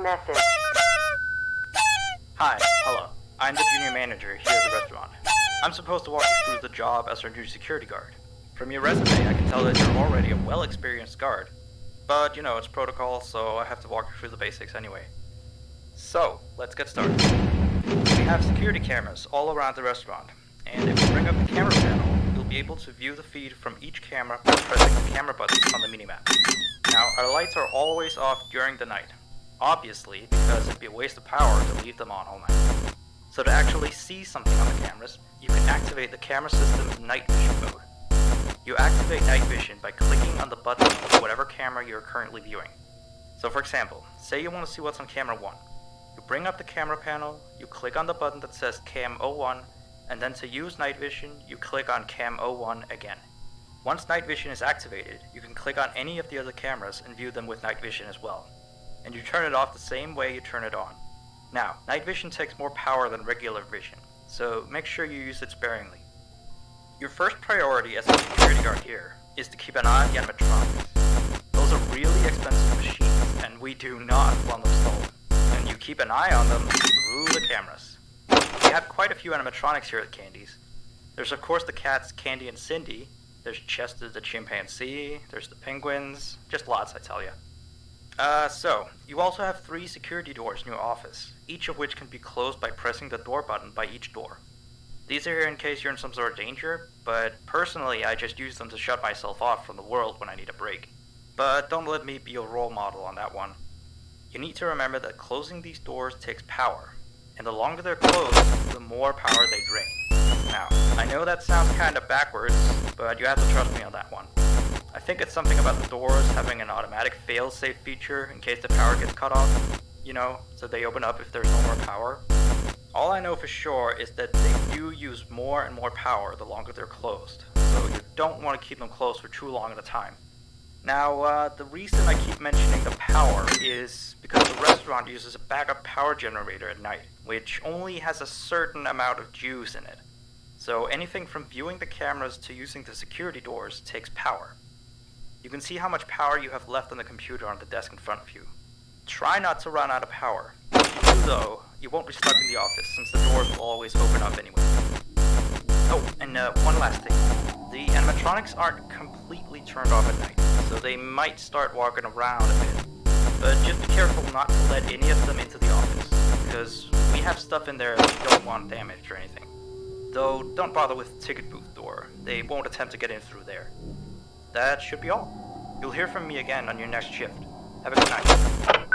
message. Hi, hello. I'm the junior manager here at the restaurant. I'm supposed to walk you through the job as our new security guard. From your resume, I can tell that you're already a well-experienced guard. But, you know, it's protocol, so I have to walk you through the basics anyway. So, let's get started. We have security cameras all around the restaurant, and if you bring up the camera panel, you'll be able to view the feed from each camera by pressing the camera buttons on the minimap. Now, our lights are always off during the night. Obviously, because it'd be a waste of power to leave them on all night. So to actually see something on the cameras, you can activate the camera system's night vision mode. You activate night vision by clicking on the button of whatever camera you're currently viewing. So for example, say you want to see what's on camera 1. You bring up the camera panel, you click on the button that says Cam 01, and then to use night vision, you click on Cam 01 again. Once night vision is activated, you can click on any of the other cameras and view them with night vision as well. And you turn it off the same way you turn it on. Now, night vision takes more power than regular vision, so make sure you use it sparingly. Your first priority as a security guard here is to keep an eye on the animatronics. Those are really expensive machines, and we do not want them stolen. And you keep an eye on them through the cameras. We have quite a few animatronics here at Candy's. There's of course the cats Candy and Cindy, there's Chester the chimpanzee, there's the penguins, just lots I tell you. So, you also have 3 security doors in your office, each of which can be closed by pressing the door button by each door. These are here in case you're in some sort of danger, but personally I just use them to shut myself off from the world when I need a break. But don't let me be your role model on that one. You need to remember that closing these doors takes power, and the longer they're closed, the more power they drain. Now, I know that sounds kinda backwards, but you have to trust me on that one. I think it's something about the doors having an automatic fail-safe feature in case the power gets cut off, you know, so they open up if there's no more power. All I know for sure is that they do use more and more power the longer they're closed, so you don't want to keep them closed for too long at a time. Now, the reason I keep mentioning the power is because the restaurant uses a backup power generator at night, which only has a certain amount of juice in it. So anything from viewing the cameras to using the security doors takes power. You can see how much power you have left on the computer on the desk in front of you. Try not to run out of power. If you do though, you won't be stuck in the office since the doors will always open up anyway. Oh, and one last thing. The animatronics aren't completely turned off at night, so they might start walking around a bit. But just be careful not to let any of them into the office, because we have stuff in there that we don't want damaged or anything. Though, don't bother with the ticket booth door. They won't attempt to get in through there. That should be all. You'll hear from me again on your next shift. Have a good night.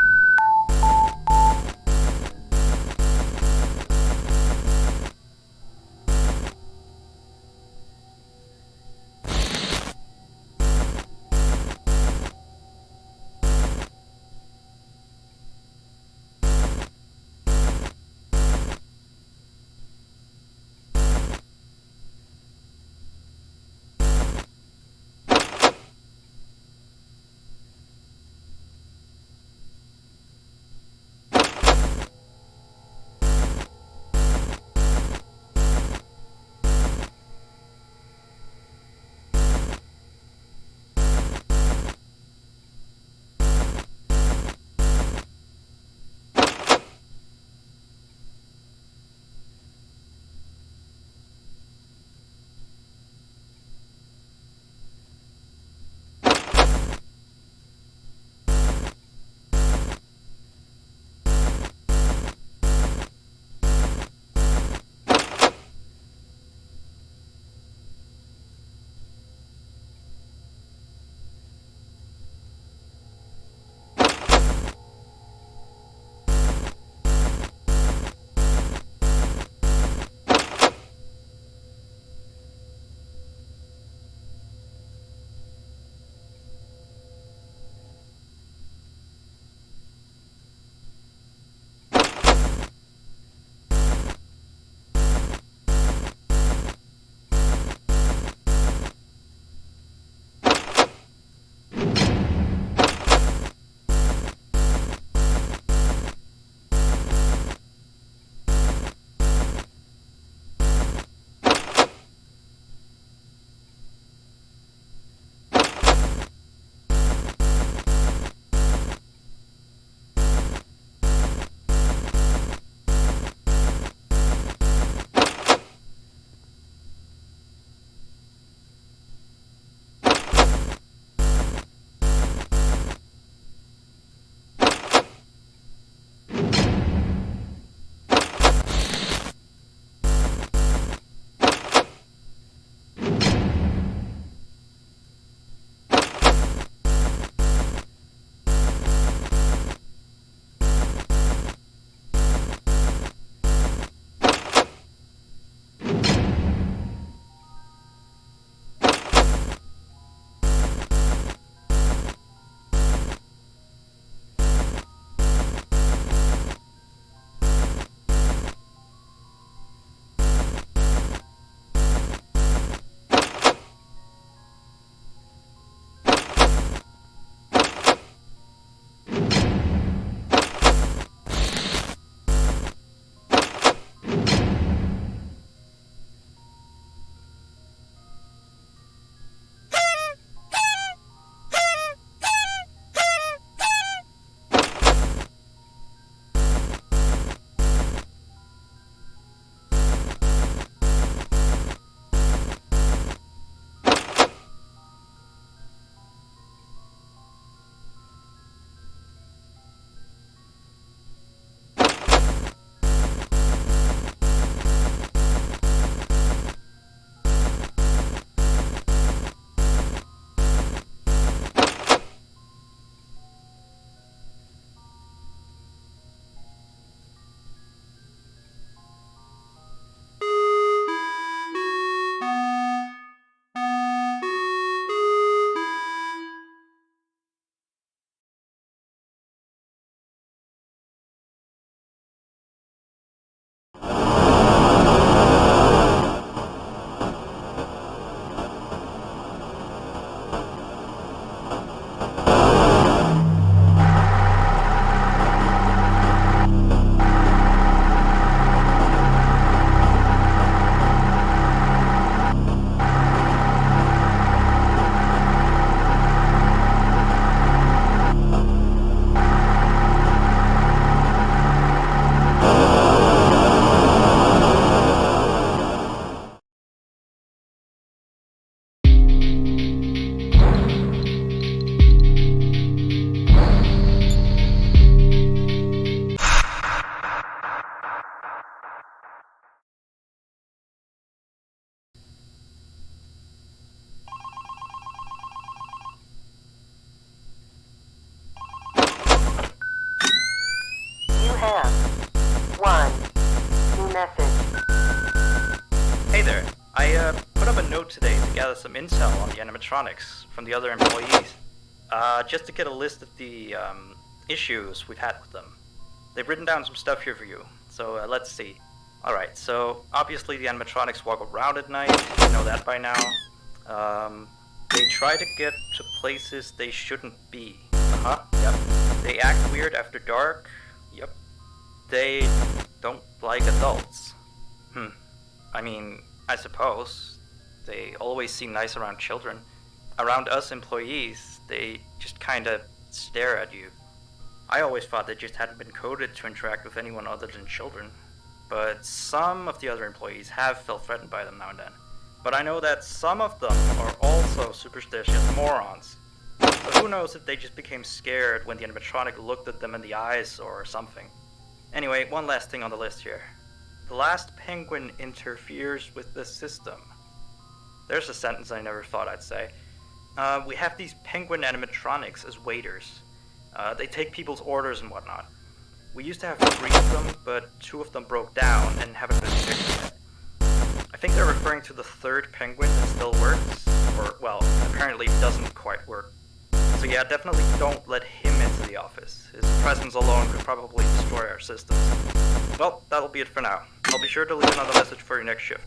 note today to gather some intel on the animatronics from the other employees. Just to get a list of the issues we've had with them. They've written down some stuff here for you, so let's see. Alright, so obviously the animatronics walk around at night, you know that by now. They try to get to places they shouldn't be. Yep. They act weird after dark. Yep. They don't like adults. I mean, I suppose. They always seem nice around children. Around us employees, they just kinda stare at you. I always thought they just hadn't been coded to interact with anyone other than children. But some of the other employees have felt threatened by them now and then. But I know that some of them are also superstitious morons. So who knows if they just became scared when the animatronic looked at them in the eyes or something. Anyway, one last thing on the list here. The last penguin interferes with the system. There's a sentence I never thought I'd say. We have these penguin animatronics as waiters. They take people's orders and whatnot. We used to have 3 of them, but 2 of them broke down and haven't been fixed yet. I think they're referring to the 3rd penguin that still works, or, well, apparently doesn't quite work. So yeah, definitely don't let him into the office. His presence alone could probably destroy our systems. Well, that'll be it for now. I'll be sure to leave another message for your next shift.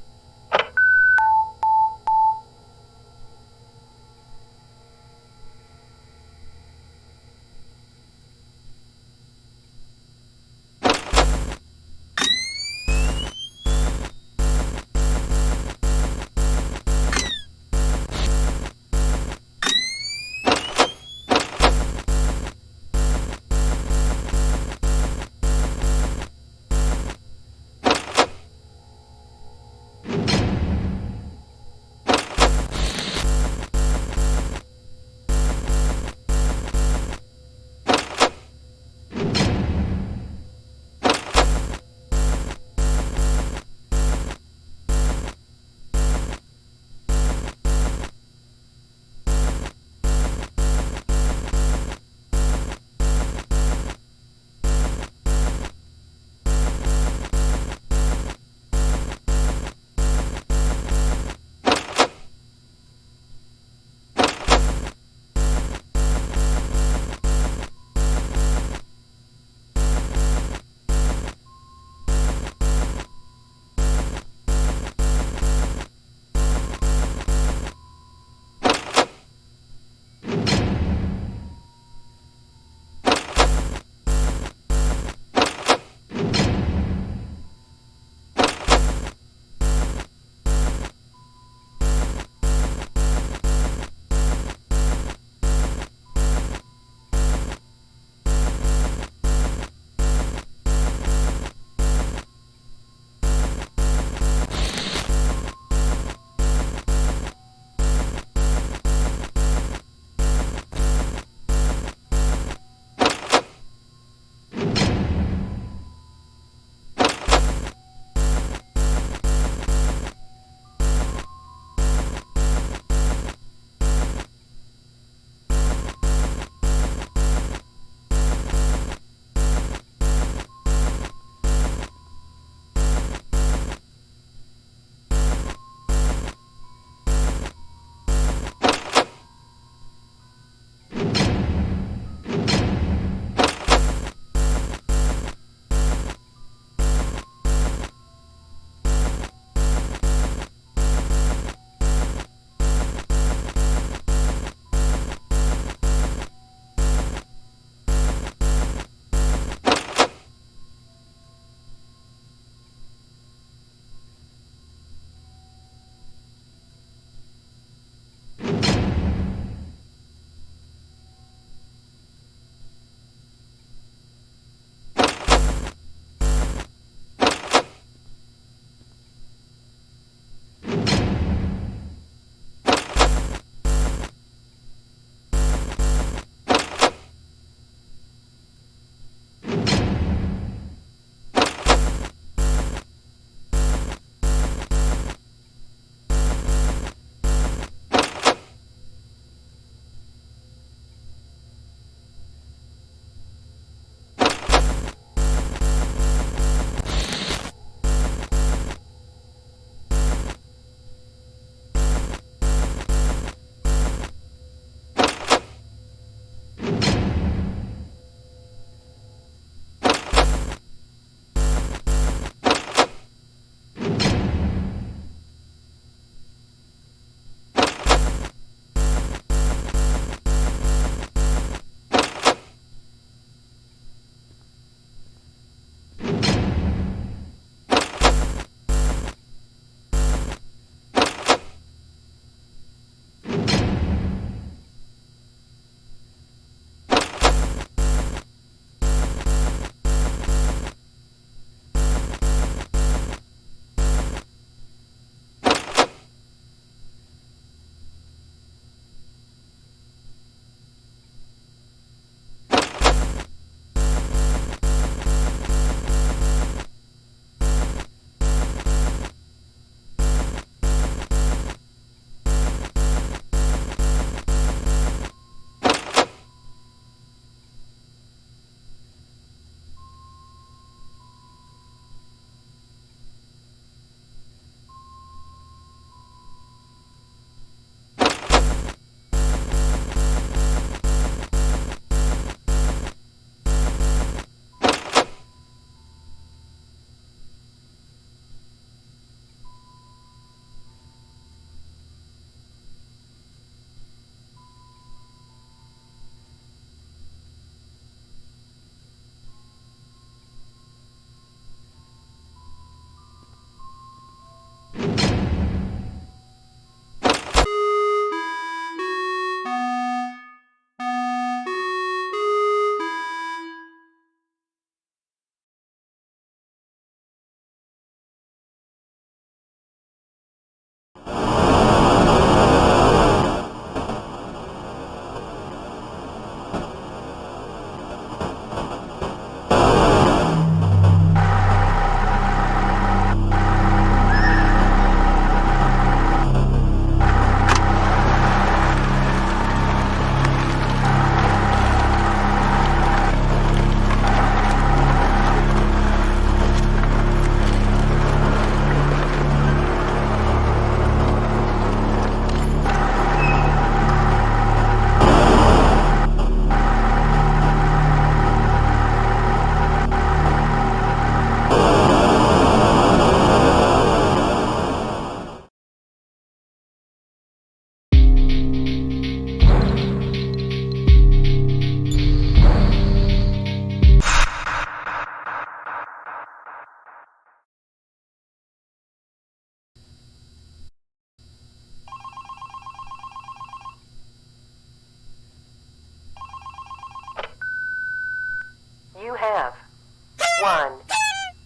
1.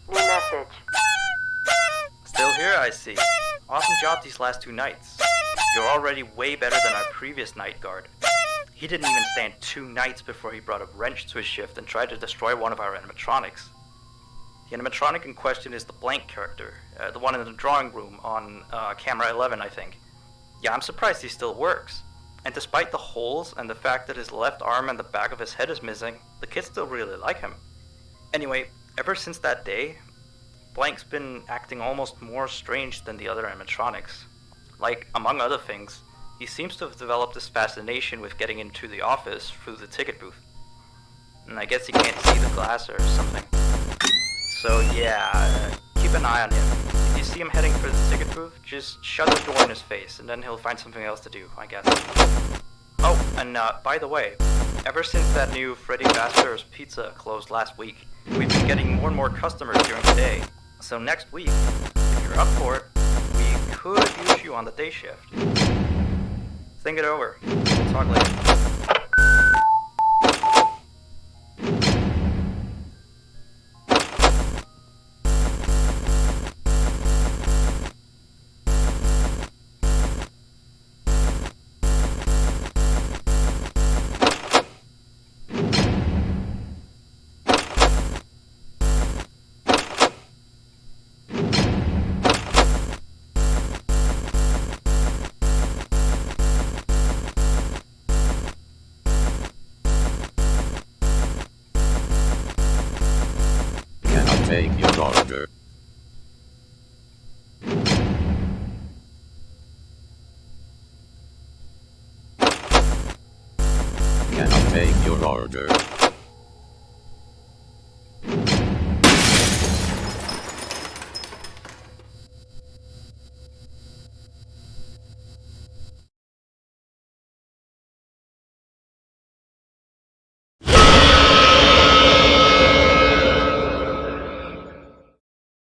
New message. Still here, I see. Awesome job these last 2 nights. You're already way better than our previous night guard. He didn't even stand 2 nights before he brought a wrench to his shift and tried to destroy one of our animatronics. The animatronic in question is the blank character, the one in the drawing room on camera 11, I think. Yeah, I'm surprised he still works. And despite the holes and the fact that his left arm and the back of his head is missing, the kids still really like him. Anyway, ever since that day, Blank's been acting almost more strange than the other animatronics. Like, among other things, he seems to have developed this fascination with getting into the office through the ticket booth. And I guess he can't see the glass or something. So yeah, keep an eye on him. If you see him heading for the ticket booth, just shut the door in his face, and then he'll find something else to do, I guess. Oh, and by the way, ever since that new Freddy Fazbear's Pizza closed last week, we've been getting more and more customers during the day. So next week, if you're up for it, we could use you on the day shift. Think it over. We'll talk later. Take your order. Can I take your order?